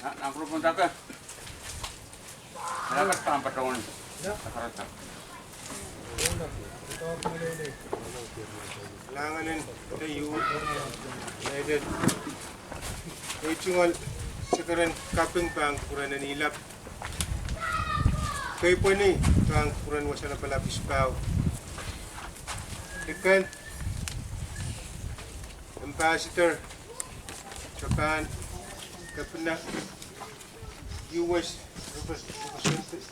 Ang pupunta ka. Dapat pa ang patungan. Sakarata. Kailanganin tayo United Ritual sekarang kaping pang kuran na nilap kayo po ni pang kuran wasa na palapis pao ikan Ambassador Japan kapina US representative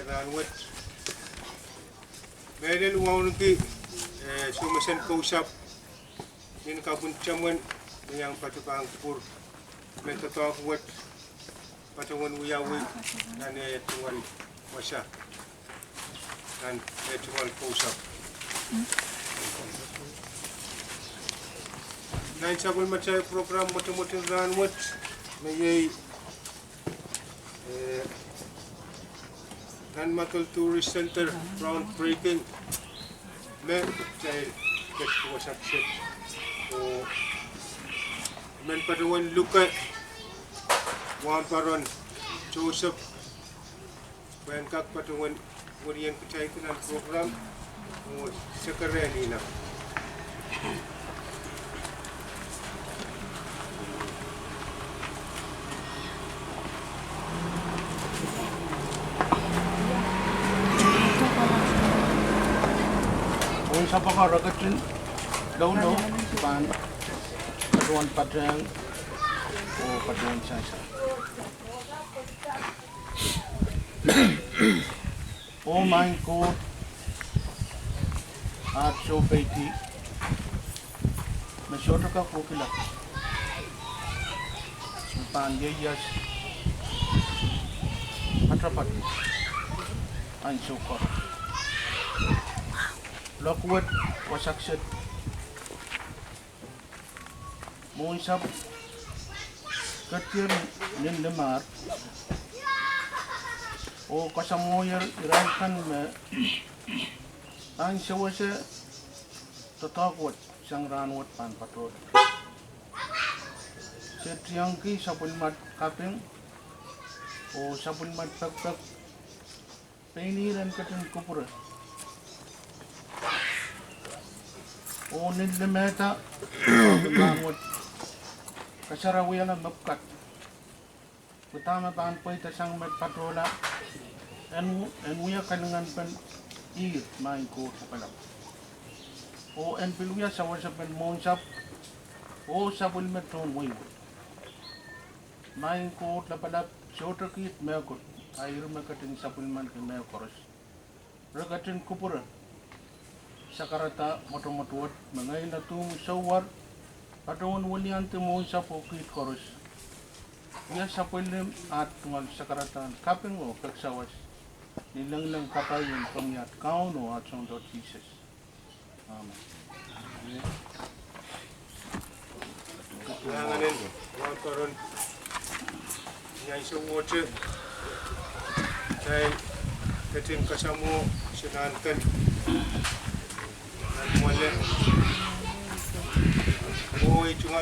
Ranwat Madol uang nanti sumasan kausap din kabuncaman yang patupang pur mentotong buat patungan uyawi dan tungan wasa dan tungan kausap dan sabun macam program motor-motor ranwat mayai dan Madol Tourist Center groundbreaking men saya ketua saksit men paduan luka wan paron Joseph bangkak paduan kemudian percaya dengan program sekarang ini nak sa pagkaragatsin daw no pan paduan padrang o paduan sa o mein ko at so baiti masyota ka po kila pan yayas atrapat ang sukor Lockwood wasaksit muisap katir nindamar o kasamoyer irankan me ang sawase tatakwat sang ranwat pan patrol setriangki sapun mat kaping o sapun mat pagpag painiran katin kupura o nidlemeta bangot kasarawiya na mapkat utama paan po ita sang met patrola en uya kanangan pen ir main ko palap o en piluya sa wasa pen monsap o sabul metron moy main ko la palap shorter kit meakot ayro makatin sapul man ke meakoros ragatin kupura sakarata moto-motuat mengain atung sawar patungan walian temu sa pokit koros ya sapulim at tungal sakaratan kaping mo kaksawas nilang kapayon pamyat kauno at song dot Jesus amen kailanganin wan paron yang sewoce saya ketin kasamu senankan Mulai, cuma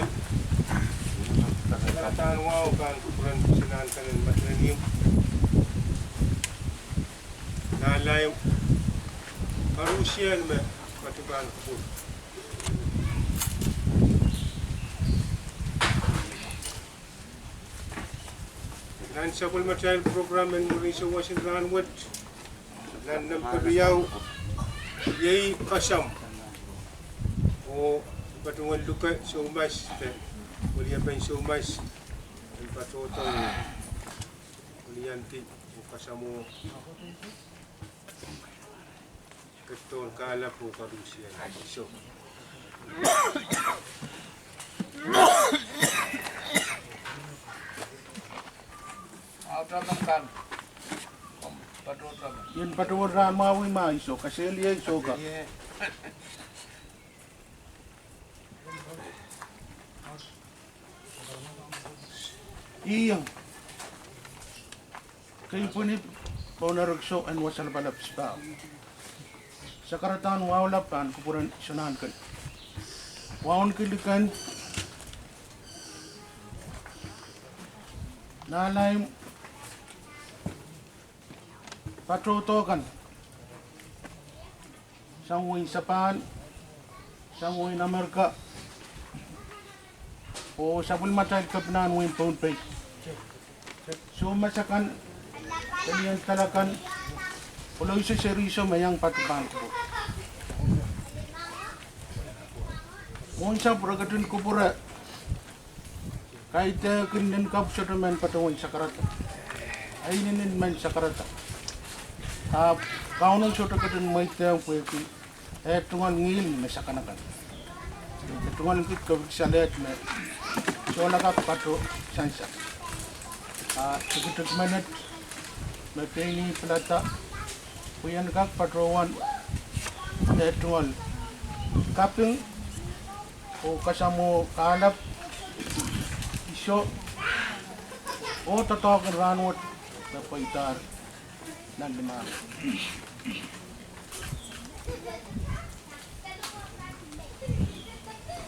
kata wow kan ukuran senang kan material nalai manusia ni matiban pun dan sabul material program yang Malaysia Washington West dan nampak yai kasam o patungan luka so mas ulian pen so mas el patoto ulianti o kasamo keton kala po karusia so kan yun patungan ramawi maiso kasi liya iso ka iyang kayo po ni Paunaragso and wasal palaps pa sa karatan wawlapan kupuran sunahan kan wawon kilikan nalay patutokan sangwing sapan sangwing Amerika o sabul matay kapnan wing pound pay so masakan kalian talakan ulo isa seryoso mayang patubang ko Monsa puragatun kupura kaita kinden kap settlement patawin sakarata ainin man sakarata kauno chota katun maita pueki tungal ngil na sakanakan tungal kit kaviksalet na sola ka pato sansa sekitar minit mapeni pelata puyan kak patrowan tungal kaping o kasamo kalap iso o tatawag ng ranwat na paitar ng lima.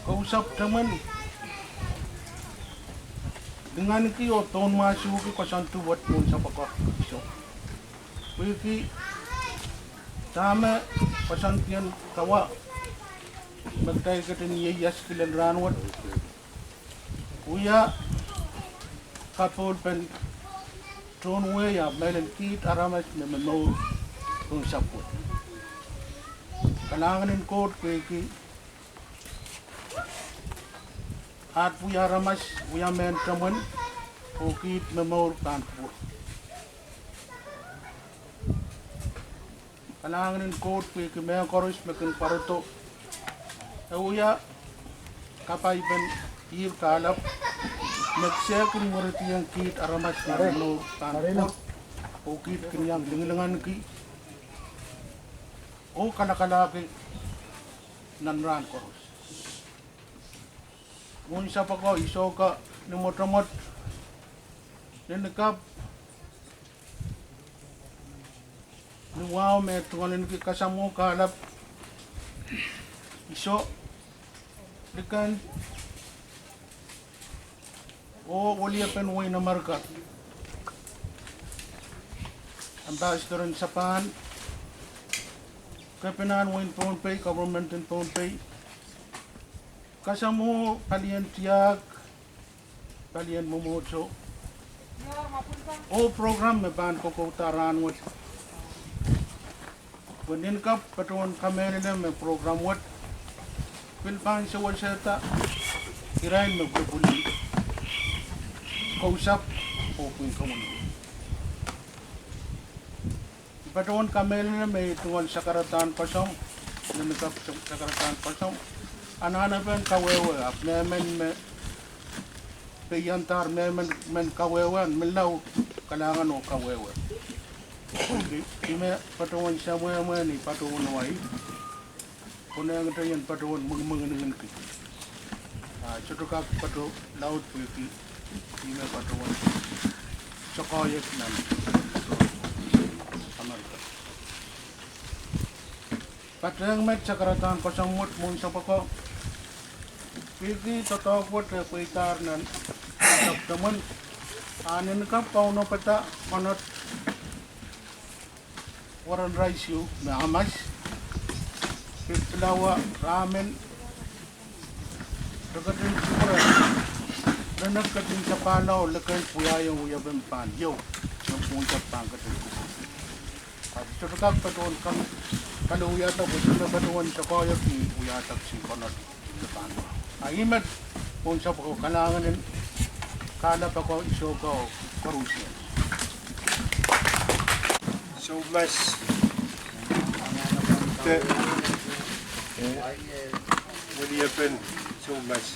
Kausap naman dengan kiyo ton masuk ke kasantu buat pun sa pagka iso. Wiki sama pasantian kawa magtay ka din yas kilan ranwat kuya kapol pen tron ya melen kit aramas na mano kung sapot kalanganin ko ki at kuya aramas kuya men taman o kit mamo kan po kalanganin ko ki may koros makin paruto Uya kapay ben ir kalap nagsekin murit yang kit aramas na no tanpot o kit kanyang lingilangan ki o kanakalaki nanran koros ngun sa pa ko iso ka numot-numot ninakap nuwaw may tungalin ki kasamo kalap iso Dekan wali pen way na marka ambassador in Japan kapinan way phone pay government in phone pay kasamo kalian tiyak kalian momocho o program me ban ko taran wat Kunin ka patuan kamera me program wat Pilpan sa wasata, kirain magbubuli. Kausap, open ka muna. Patuan kamel na may tuwal sa karatan pasong, namikap sa karatan pasong. Ananapan kawewe, ap naman may piyantar, naman kawewan, milaw, kalangan o kawewe. Ime patuan siya mo ni patuan way. Kung yang ito yan patuan mga ki. Ito ka patu laut pwede. Ime patuan. Sa kayat namin. Amerika. Patuang met sa karatan pasamot mo sa pako. Pwede tatawag na pwitar na naman. Anin ka pauno pata manot waran rice yu na amas. Pelawa ramen deketin kurang dan deketin sapanaw lekan puyayang uyabem pan yo puncak pangketin Cerita patuan kan kalau uyata betul patuan sekolah di uyata si konot depan imet pun siapa kau kalangan kala pa ko iso ko korusya so mas What happened so much?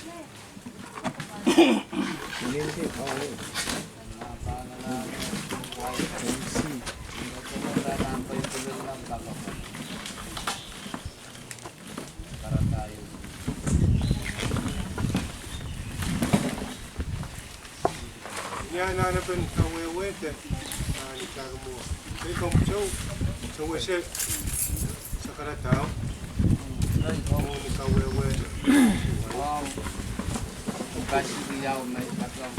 Yan hanapan kawewete ni kagamo. May komso so wese sa karatao. Ay ni kawewe. Wow. Kasi diyaw may patong.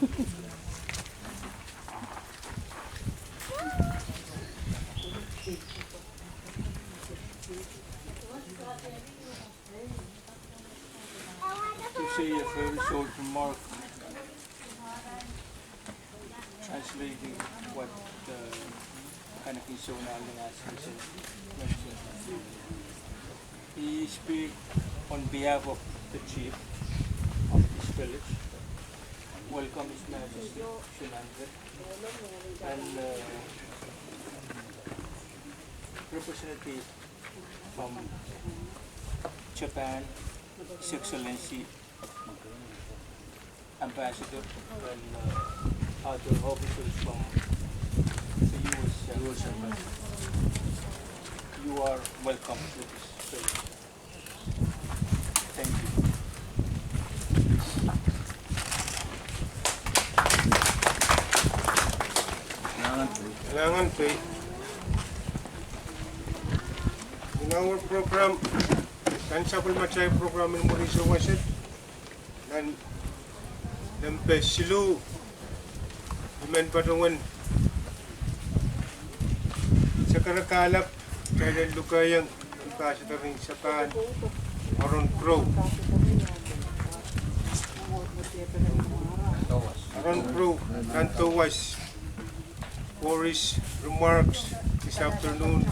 To say a very short remark translating what Kanakin Sonali mentioned. He speak on behalf of the chief of this village. Welcome His Majesty Shinande and representative from Japan, His Excellency Ambassador and other officers from the US Embassy. You are welcome to this village. Thank you. Kailangan pay. In our program, kan sapul macay program ng Mauricio Wasit, dan silu iman patungan sa karakalap kaya lukayang kasi taring sapan aron pro Kantowas for his remarks this afternoon.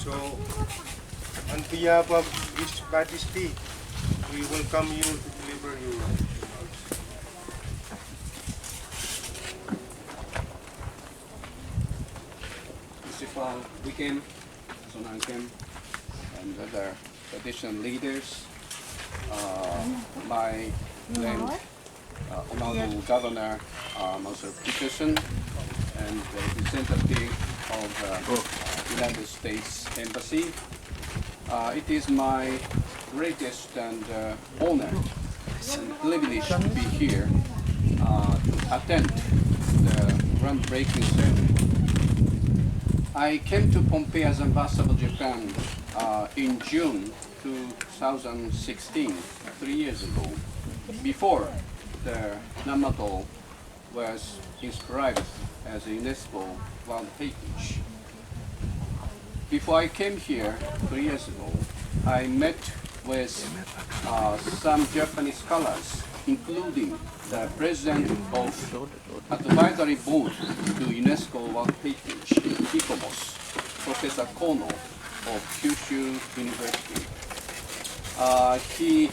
So on behalf of His Majesty, we welcome you to deliver your remarks. Municipal weekend, Sonangkem, and other traditional leaders, my friend, Honorable Governor Mr. Peterson, and the representative of the United States Embassy. It is my greatest and honor and privilege to be here to attend the groundbreaking ceremony. I came to Pompeii as Ambassador of Japan in June 2016, 3 years ago, before the Madol was inscribed as a UNESCO World Heritage. Before I came here 3 years ago, I met with some Japanese scholars, including the president of Advisory Board to UNESCO World Heritage, ICOMOS, Professor Kono of Kyushu University. He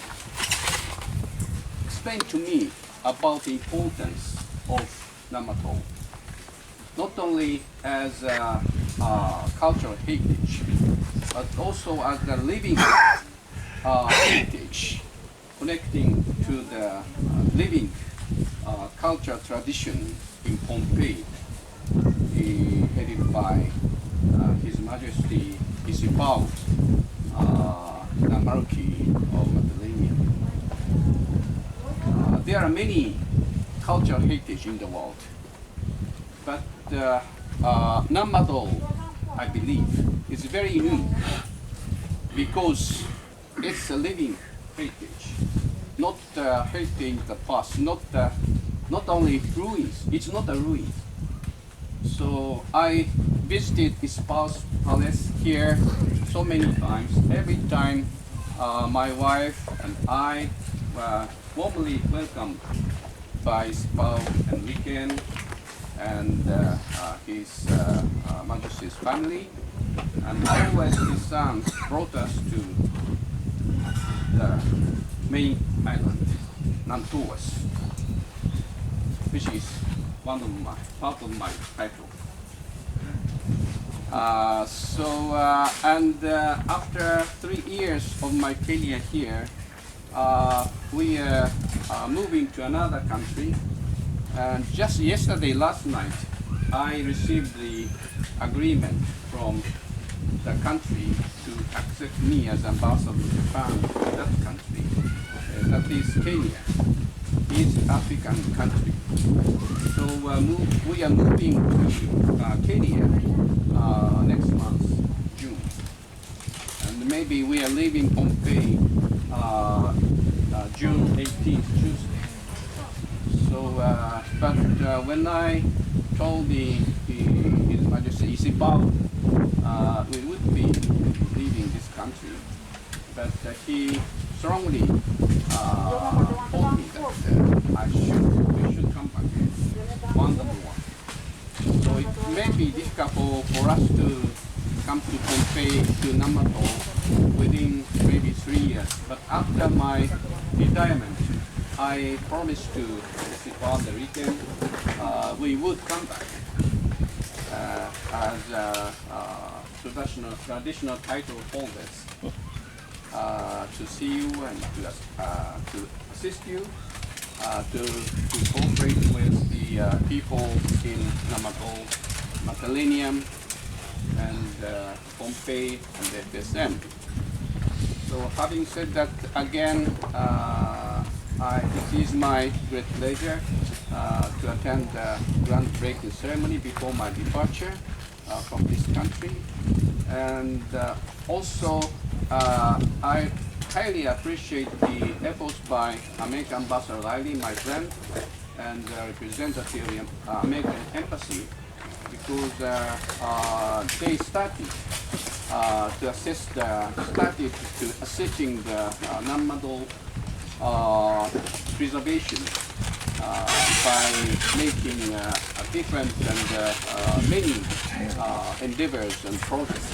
explained to me about the importance of Madol, not only as a cultural heritage, but also as the living heritage connecting to the living cultural tradition in Pompeii, headed by His Majesty Isipao, the Marquis of Madalena. There are many cultural heritage in the world, but Madol, I believe, is very unique because it's a living heritage, not heritage in the past, not only ruins. It's not a ruin. So I visited his palace here so many times. Every time my wife and I were warmly welcomed by Spao and Weekend and His Majesty's family, and always his sons brought us to the main island, Nantuas, which is part of my title. After 3 years of my career here, we are moving to another country. And just yesterday, last night, I received the agreement from the country to accept me as ambassador of Japan to that country. That is Kenya. It's an African country. So we are moving to Kenya next month, June. And maybe we are leaving Pompeii June 18th, Tuesday. So but when I told His Majesty Isipao we would be leaving this country, but he strongly told me that we should come back one by one. So it may be difficult for us to come to Pohnpei, to Namadol within maybe 3 years, but after my retirement, I promised to Isipao the regent we would come back as traditional title holders to see you and to assist you, to cooperate with the people in Namadol, Matalinium, and Pohnpei and the FSM. So having said that, again, it is my great pleasure to attend the groundbreaking ceremony before my departure from this country. And also, I highly appreciate the efforts by American Ambassador Riley, my friend, and representative of American Embassy, because they started assisting the Namadol preservation by making different and many endeavors and projects.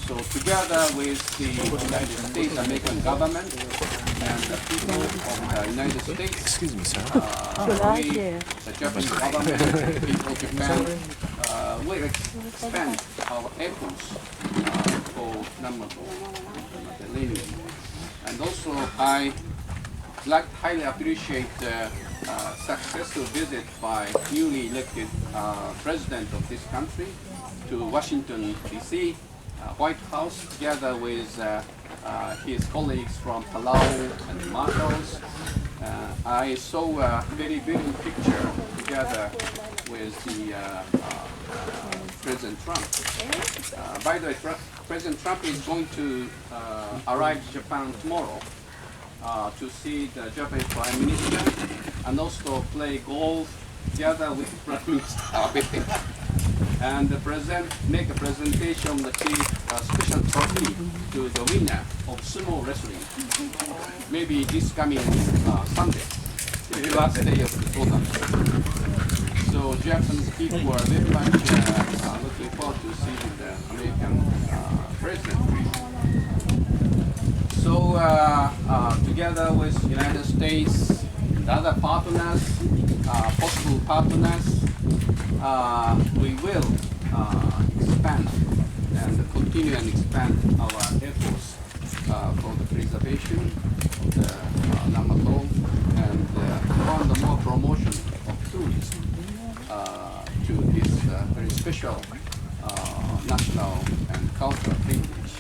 So together with the United States American government and the people of the United States, Excuse me, sir. we, the Japanese government, the people of Japan, will expand our efforts for Namadol, and also I highly appreciate the successful visit by newly elected president of this country to Washington, D.C., White House, together with his colleagues from Palau and Madol. I saw a very beautiful picture together with the President Trump. By the way, President Trump is going to arrive in Japan tomorrow to see the Japanese Prime Minister and also play golf together with Prime Minister Abe. And the president make a presentation of the special trophy to the winner of sumo wrestling. Maybe this coming Sunday, the last day of the tournament. So Japanese people are very much looking forward to seeing the American president. So together with United States and other partners, possible partners, we will expand and continue and expand our efforts for the preservation of the Namadol and more promotion of tourism to this very special national and cultural heritage.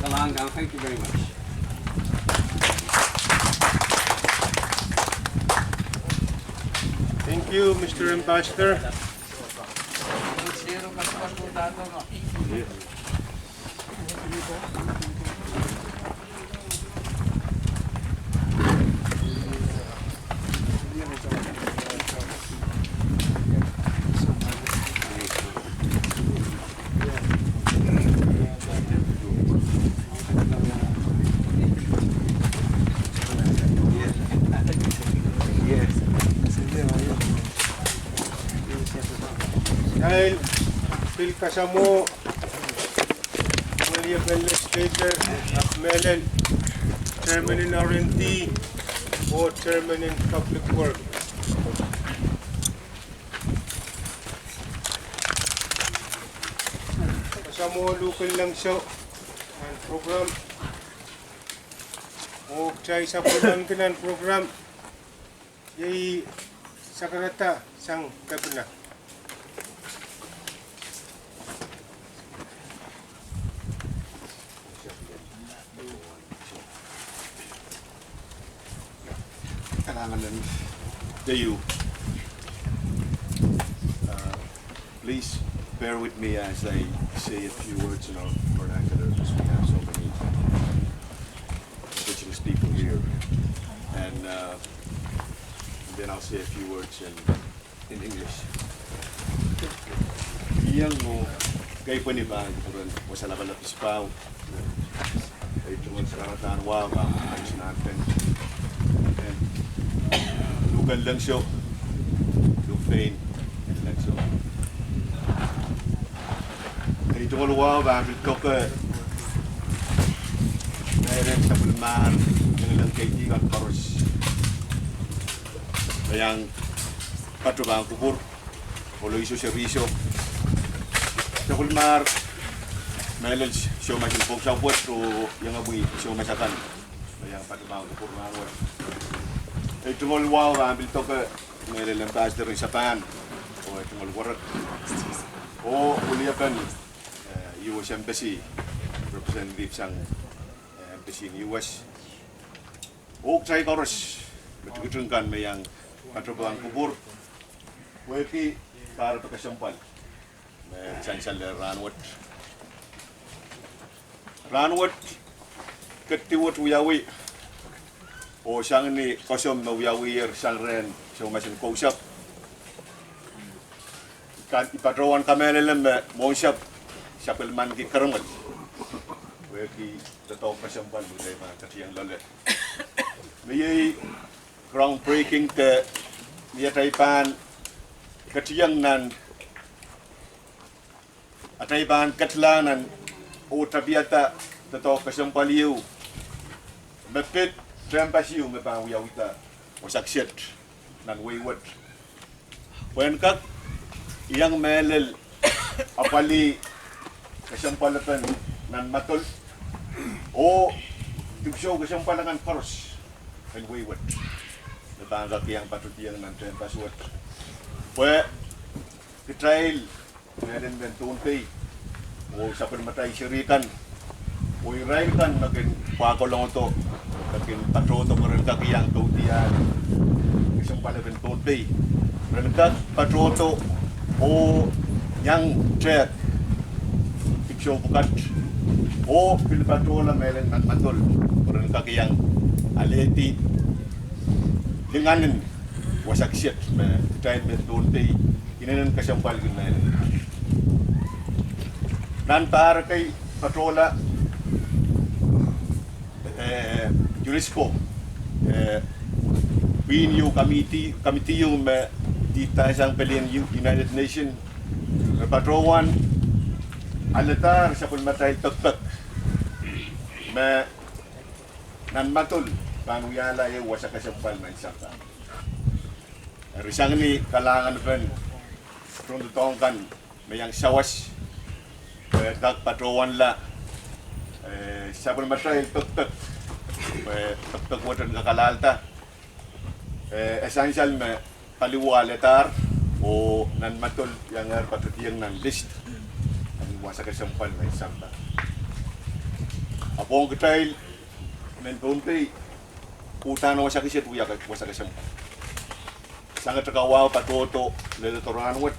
Kalangang, thank you very much. Thank you, Mr. Ambassador. Dahil Bill Kasamo, William Legislator, Melon, Chairman in R&D, or Chairman in Public Work. Kasamo local lang siya ang program. O siya isa po lang kinan program. Yay sakarata sang kabina. Please bear with me as I say a few words in our vernacular, because we have so many indigenous people here. And then I'll say a few words in in English. Iyang mo kay paniban turun wasala bala pispaw. Ay tungod sa karatan wa ba ang sinatin. Lugan lang siya. Lupain lang siya. Ay tungod wa ba ang toke. Meron sa pulman ng ilang kaibigan paros. Yang patrubang kubur, olo iso servisyo. Sa pulmar, melel siya masin pong sa buwet o yung abuy siya masakan. Yang patrubang kubur na ano. Ay tungol wow ba, ambil to ka melel ang pastor sa pan. O ay tungol warat. O uliapan, US Embassy, representative sang Embassy in US. O saya koros, betul-betulkan mayang patrubang kubur. Weki para to kasampal. May chancel ranwat. Ranwat ketiwat wiyawi. O siyang ni kosom na wiyawi sang ren so masin kausap. Kan ipatrawan kamelelem mo siyap siapel man ki karamal. Weki tataw kasampal budai ma katiyang lale. May groundbreaking te niya taipan katiyang nan ataipan katlanan o tabiata tato kasampaliu mepit trampasiu mepang wiyawita wasaksit nan wayward wen kak iyang melel apali kasampalatan nan matol o tibsyo kasampalangan paros and wayward bangga yang patut yang nanti password. Pue trial meron ben tunti o sa permatay sirikan o irail kan nakin pakolong to nakin patroto meron kakiyang tutian isang pala ben tunti meron kak patroto o yang check tipsyo bukat o pilpatrola meron nan matol meron kakiyang aleti linganin wasak siat me tayo bentunti inanan kasampal ginain nan para kay patrola UNESCO PNU committee yung di tayo sang pelian United Nations patrowan alatar sa pulmatay tok me nan matul panuyala yung wasak kasampal na isang risang ni kalangan pen from the tongkan mayang sawas dag patrowan la sabon matay tok watan kakalalta essential me paliwaletar o nan matul yang patutiyang nan list ang wasak kasampal na isang apong kitail men tunti utano wasak isit uyak wasak kasampal sangat terkawal patoto lele toranwat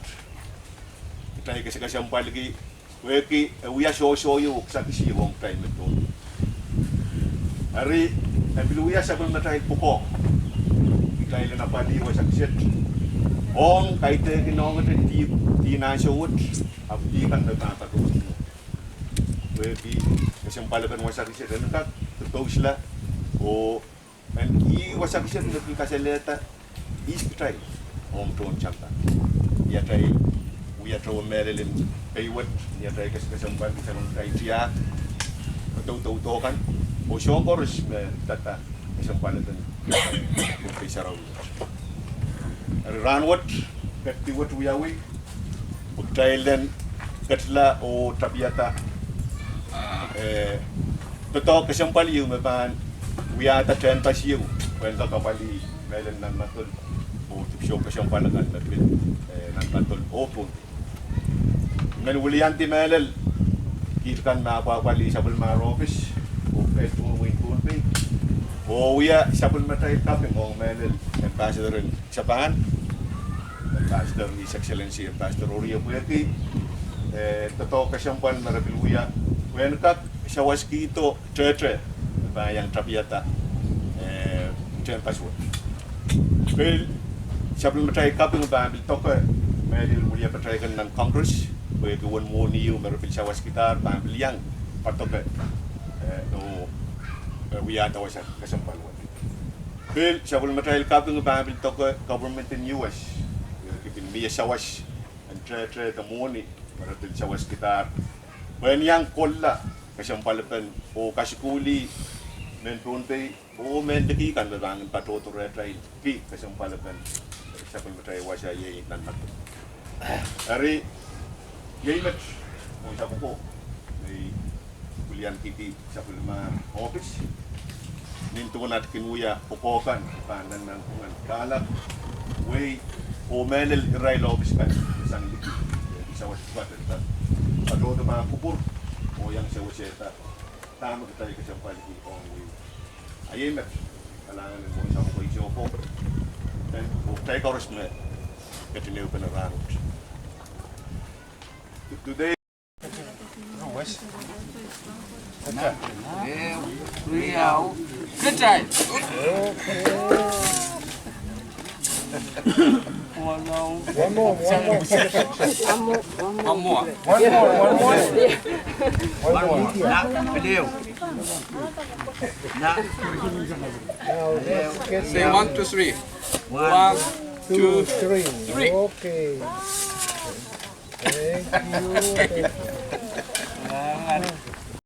kita ikasih kasampal lagi weki uya show yu sakisi wong time itu hari ambil uya sabun matai pukok kita ile napadi wasak isit ong kaite kinong ti na showut abdi kan na patoto weki kasampal kan wasak isit dan tak tetosla o and i wasak isit na kaseleta iskutay om ton chanta ya tay uya to merelin paywat ya tay kasampal bisa nung tay tiya to kan o shokors tata kasampal dan bisa raw ranwat katiwat uyawi utailen katla o tabiata to kasampal yu mapan uyata ten pasiu when kapali meron nan matul o tipsyo kasampal kan natin nan matul opo men wulianti melel kitkan na papali sa bulmar office o peto wing tunti o uya sa bulmatay taping o melel ambassador in Japan ambassador His Excellency Ambassador Oria Puyaki tato kasampal marabil uya when kak sa waskito tretre bayang trapiata ten password well siya pala matry kaping babil toke medil mulia patry kan nan Congress we kawan mo niyo meron siya was kita babil yang patoke no we are tawasan kasampal Bill, siya pala matry kaping babil toke government in US kipin miya sawas and try the money meron siya was kita when yang kolla kasampalapan o kasikuli men punte o men deki kan bebangan patoto retry pi kasampalapan siya pala matry wasya ye nan nato Ari ye met mo siya po may kulian kiti sa pulma office ninto nat kinuya pokokan panan ng kungan kalak way o menel iray office kan isang liki isa was batata patoto mga kupur o yang sa waseta tama ka tayo kasi paliki on way ayemet kailangan mo sa ko isyo po then o tayo ka resme katiniw pa na ranot today west Good time. One more. Say 1, 2, 3. 1, 2, 3. Okay. Thank you.